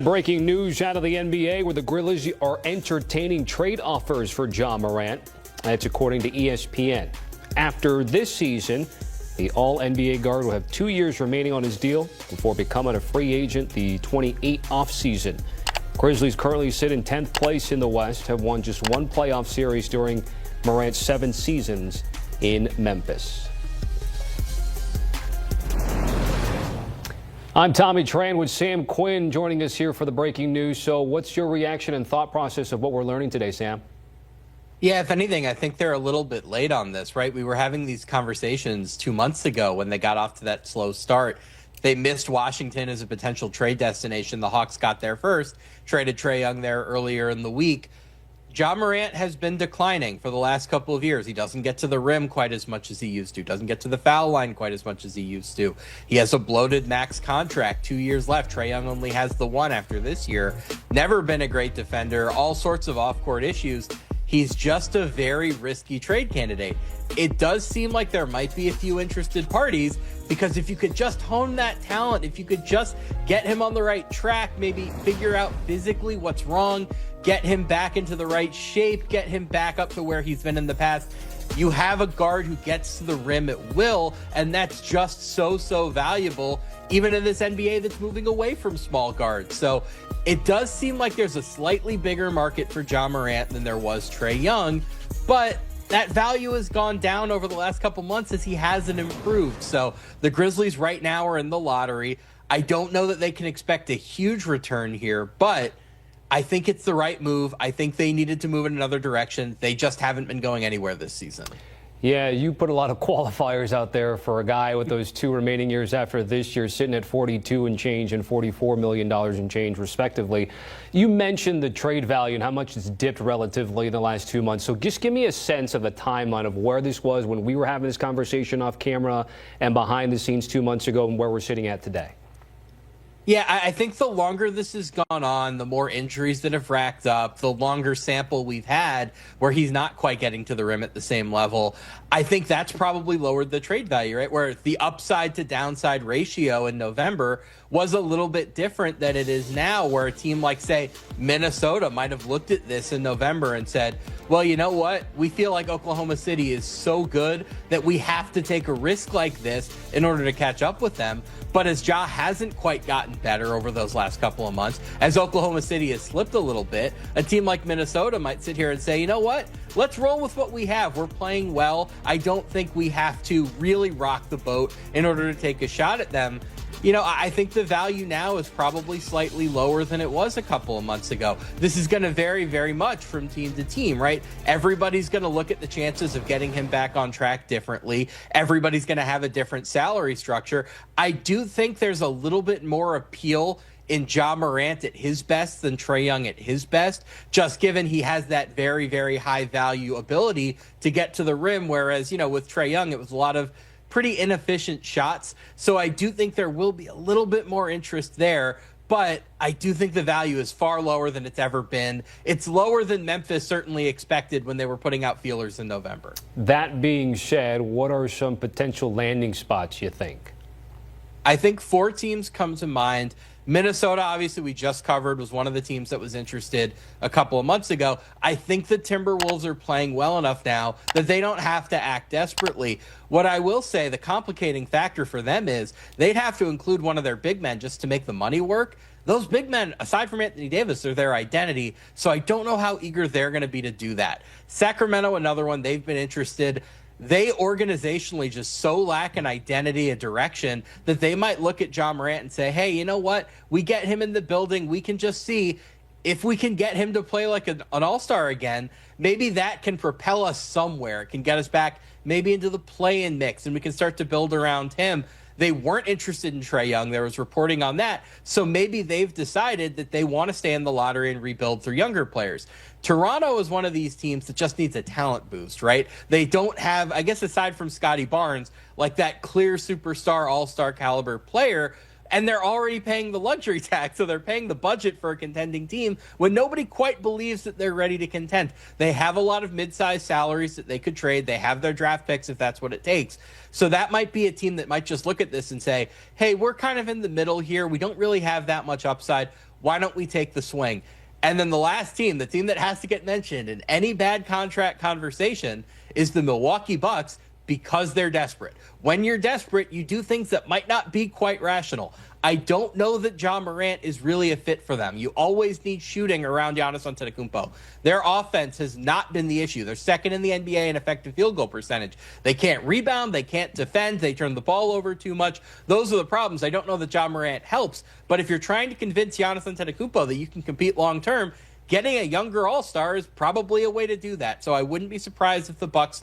Breaking news out of the NBA where the Grizzlies are entertaining trade offers for Ja Morant. That's according to ESPN. After this season, the All-NBA guard will have 2 years remaining on his deal before becoming a free agent the 28 offseason. Grizzlies currently sit in 10th place in the West, have won just one playoff series during Morant's 7 seasons in Memphis. I'm Tommy Tran with Sam Quinn joining us here for the breaking news. So what's your reaction and thought process of what we're learning today, Sam? Yeah, if anything, I think they're a little bit late on this, right? We were having these conversations 2 months ago when they got off to that slow start. They missed Washington as a potential trade destination. The Hawks got there first, traded Trae Young there earlier in the week. Ja Morant has been declining for the last couple of years. He doesn't get to the rim quite as much as he used to, doesn't get to the foul line quite as much as he used to. He has a bloated max contract, 2 years left. Trae Young only has the one after this year. Never been a great defender, all sorts of off-court issues. He's just a very risky trade candidate. It does seem like there might be a few interested parties because if you could just hone that talent, if you could just get him on the right track, maybe figure out physically what's wrong, get him back into the right shape, get him back up to where he's been in the past. You have a guard who gets to the rim at will, and that's just so valuable, even in this NBA that's moving away from small guards. So it does seem like there's a slightly bigger market for Ja Morant than there was Trae Young, but that value has gone down over the last couple months as he hasn't improved. So the Grizzlies right now are in the lottery. I don't know that they can expect a huge return here, but I think it's the right move. I think they needed to move in another direction. They just haven't been going anywhere this season. Yeah, you put a lot of qualifiers out there for a guy with those 2 remaining years after this year, sitting at 42 and change and $44 million and change, respectively. You mentioned the trade value and how much it's dipped relatively in the last 2 months. So just give me a sense of the timeline of where this was when we were having this conversation off camera and behind the scenes 2 months ago and where we're sitting at today. Yeah, I think the longer this has gone on, the more injuries that have racked up, the longer sample we've had where he's not quite getting to the rim at the same level. I think that's probably lowered the trade value, right? Where the upside to downside ratio in November was a little bit different than it is now, where a team like, say, Minnesota might have looked at this in November and said, well, you know what? We feel like Oklahoma City is so good that we have to take a risk like this in order to catch up with them. But as Ja hasn't quite gotten better over those last couple of months, as Oklahoma City has slipped a little bit, a team like Minnesota might sit here and say, you know what? Let's roll with what we have. We're playing well. I don't think we have to really rock the boat in order to take a shot at them. You know, I think the value now is probably slightly lower than it was a couple of months ago. This is going to vary very much from team to team, right? Everybody's going to look at the chances of getting him back on track differently. Everybody's going to have a different salary structure. I do think there's a little bit more appeal in Ja Morant at his best than Trae Young at his best, just given he has that very high value ability to get to the rim, whereas, you know, with Trae Young, it was a lot of pretty inefficient shots. So I do think there will be a little bit more interest there, but I do think the value is far lower than it's ever been. It's lower than Memphis certainly expected when they were putting out feelers in November. That being said, what are some potential landing spots you think? I think 4 teams come to mind. Minnesota, obviously, we just covered, was one of the teams that was interested a couple of months ago. I think the Timberwolves are playing well enough now that they don't have to act desperately. What I will say, the complicating factor for them is they'd have to include one of their big men just to make the money work. Those big men, aside from Anthony Davis, are their identity, so I don't know how eager they're going to be to do that. Sacramento, another one, they've been interested. They organizationally just so lack an identity, a direction, that they might look at Ja Morant and say, hey, you know what? We get him in the building. We can just see if we can get him to play like an all-star again. Maybe that can propel us somewhere. It can get us back maybe into the play-in mix, and we can start to build around him. They weren't interested in Trae Young. There was reporting on that. So maybe they've decided that they want to stay in the lottery and rebuild through younger players. Toronto is one of these teams that just needs a talent boost, right? They don't have, I guess aside from Scotty Barnes, like that clear superstar, all-star caliber player. And they're already paying the luxury tax, so they're paying the budget for a contending team when nobody quite believes that they're ready to contend. They have a lot of mid-sized salaries that they could trade. They have their draft picks if that's what it takes. So that might be a team that might just look at this and say, hey, we're kind of in the middle here. We don't really have that much upside. Why don't we take the swing? And then the last team, the team that has to get mentioned in any bad contract conversation, is the Milwaukee Bucks, because they're desperate. When you're desperate, you do things that might not be quite rational. I don't know that Ja Morant is really a fit for them. You always need shooting around Giannis Antetokounmpo. Their offense has not been the issue. They're second in the NBA in effective field goal percentage. They can't rebound. They can't defend. They turn the ball over too much. Those are the problems. I don't know that Ja Morant helps. But if you're trying to convince Giannis Antetokounmpo that you can compete long term, getting a younger all-star is probably a way to do that. So I wouldn't be surprised if the Bucks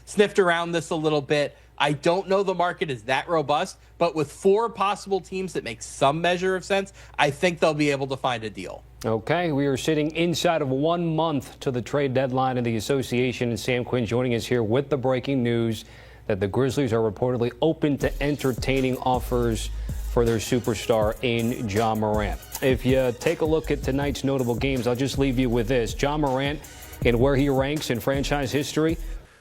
sniffed around this a little bit. I don't know the market is that robust, but with 4 possible teams that make some measure of sense, I think they'll be able to find a deal. Okay, we are sitting inside of 1 month to the trade deadline in the association, and Sam Quinn joining us here with the breaking news that the Grizzlies are reportedly open to entertaining offers for their superstar in Ja Morant. If you take a look at tonight's notable games, I'll just leave you with this. Ja Morant and where he ranks in franchise history.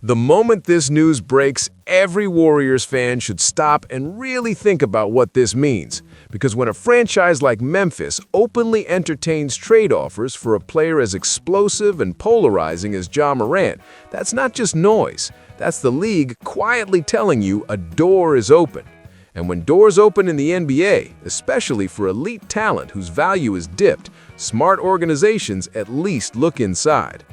The moment this news breaks, every Warriors fan should stop and really think about what this means. Because when a franchise like Memphis openly entertains trade offers for a player as explosive and polarizing as Ja Morant, that's not just noise. That's the league quietly telling you a door is open. And when doors open in the NBA, especially for elite talent whose value is dipped, smart organizations at least look inside.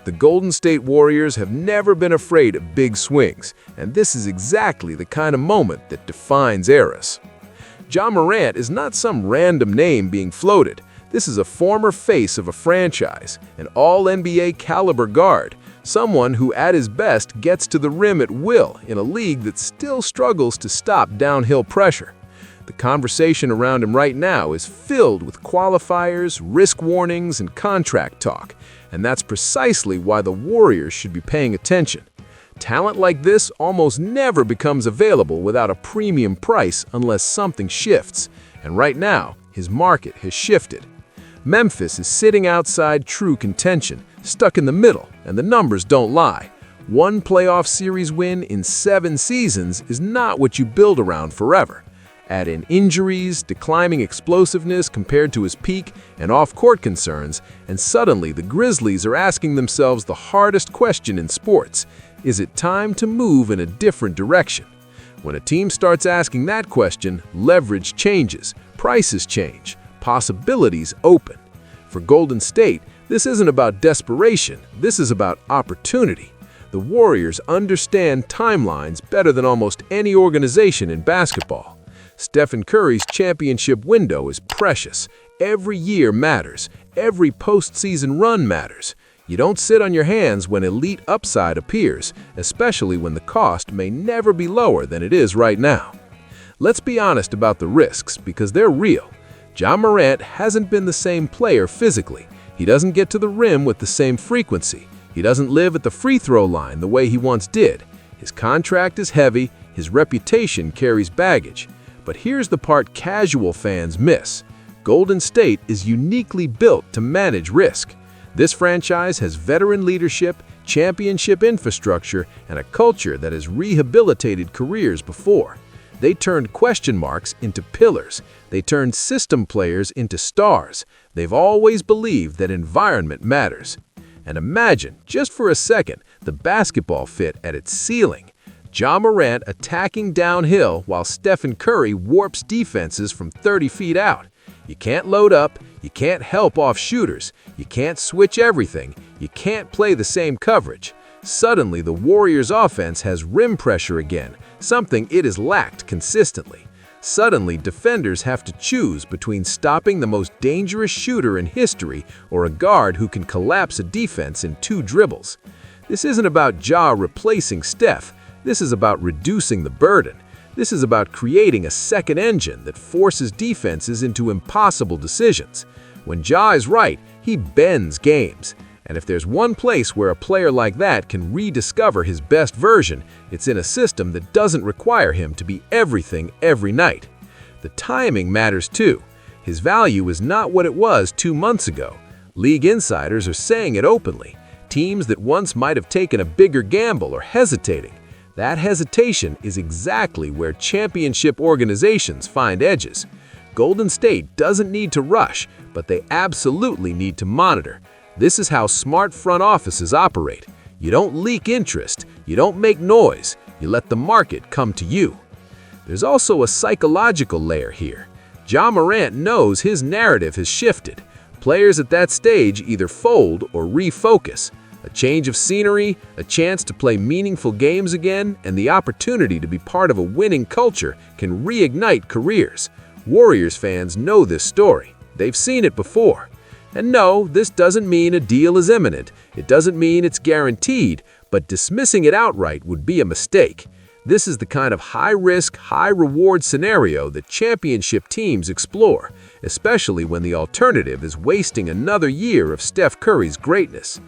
The Golden State Warriors have never been afraid of big swings, and this is exactly the kind of moment that defines eras. Ja Morant is not some random name being floated. This is a former face of a franchise, an all-NBA caliber guard, someone who at his best gets to the rim at will in a league that still struggles to stop downhill pressure. The conversation around him right now is filled with qualifiers, risk warnings, and contract talk, and that's precisely why the Warriors should be paying attention. Talent like this almost never becomes available without a premium price unless something shifts, and right now, his market has shifted. Memphis is sitting outside true contention, stuck in the middle, and the numbers don't lie. 1 playoff series win in 7 seasons is not what you build around forever. Add in injuries, declining explosiveness compared to his peak, and off-court concerns, and suddenly the Grizzlies are asking themselves the hardest question in sports. Is it time to move in a different direction? When a team starts asking that question, leverage changes, prices change, possibilities open. For Golden State, this isn't about desperation, this is about opportunity. The Warriors understand timelines better than almost any organization in basketball. Stephen Curry's championship window is precious. Every year matters. Every postseason run matters. You don't sit on your hands when elite upside appears, especially when the cost may never be lower than it is right now. Let's be honest about the risks, because they're real. Ja Morant hasn't been the same player physically. He doesn't get to the rim with the same frequency. He doesn't live at the free throw line the way he once did. His contract is heavy. His reputation carries baggage. But here's the part casual fans miss. Golden State is uniquely built to manage risk. This franchise has veteran leadership, championship infrastructure, and a culture that has rehabilitated careers before. They turned question marks into pillars. They turned system players into stars. They've always believed that environment matters. And imagine, just for a second, the basketball fit at its ceiling. Ja Morant attacking downhill while Stephen Curry warps defenses from 30 feet out. You can't load up, you can't help off shooters, you can't switch everything, you can't play the same coverage. Suddenly, the Warriors' offense has rim pressure again, something it has lacked consistently. Suddenly, defenders have to choose between stopping the most dangerous shooter in history or a guard who can collapse a defense in 2 dribbles. This isn't about Ja replacing Steph. This is about reducing the burden. This is about creating a second engine that forces defenses into impossible decisions. When Ja is right, he bends games. And if there's one place where a player like that can rediscover his best version, it's in a system that doesn't require him to be everything every night. The timing matters too. His value is not what it was 2 months ago. League insiders are saying it openly. Teams that once might have taken a bigger gamble are hesitating. That hesitation is exactly where championship organizations find edges. Golden State doesn't need to rush, but they absolutely need to monitor. This is how smart front offices operate. You don't leak interest, you don't make noise, you let the market come to you. There's also a psychological layer here. Ja Morant knows his narrative has shifted. Players at that stage either fold or refocus. A change of scenery, a chance to play meaningful games again, and the opportunity to be part of a winning culture can reignite careers. Warriors fans know this story. They've seen it before. And no, this doesn't mean a deal is imminent. It doesn't mean it's guaranteed, but dismissing it outright would be a mistake. This is the kind of high-risk, high-reward scenario that championship teams explore, especially when the alternative is wasting another year of Steph Curry's greatness.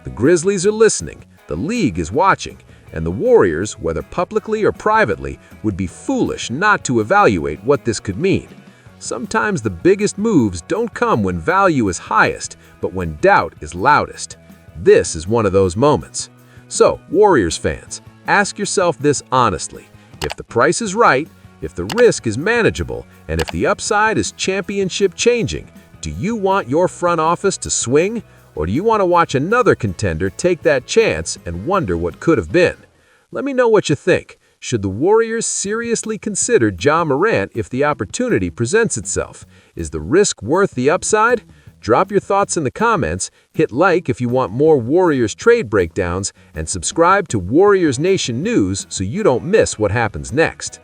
The Grizzlies are listening, the league is watching, and the Warriors, whether publicly or privately, would be foolish not to evaluate what this could mean. Sometimes the biggest moves don't come when value is highest, but when doubt is loudest. This is one of those moments. So, Warriors fans, ask yourself this honestly. If the price is right, if the risk is manageable, and if the upside is championship changing, do you want your front office to swing? Or do you want to watch another contender take that chance and wonder what could have been? Let me know what you think. Should the Warriors seriously consider Ja Morant if the opportunity presents itself? Is the risk worth the upside? Drop your thoughts in the comments, hit like if you want more Warriors trade breakdowns, and subscribe to Warriors Nation News so you don't miss what happens next.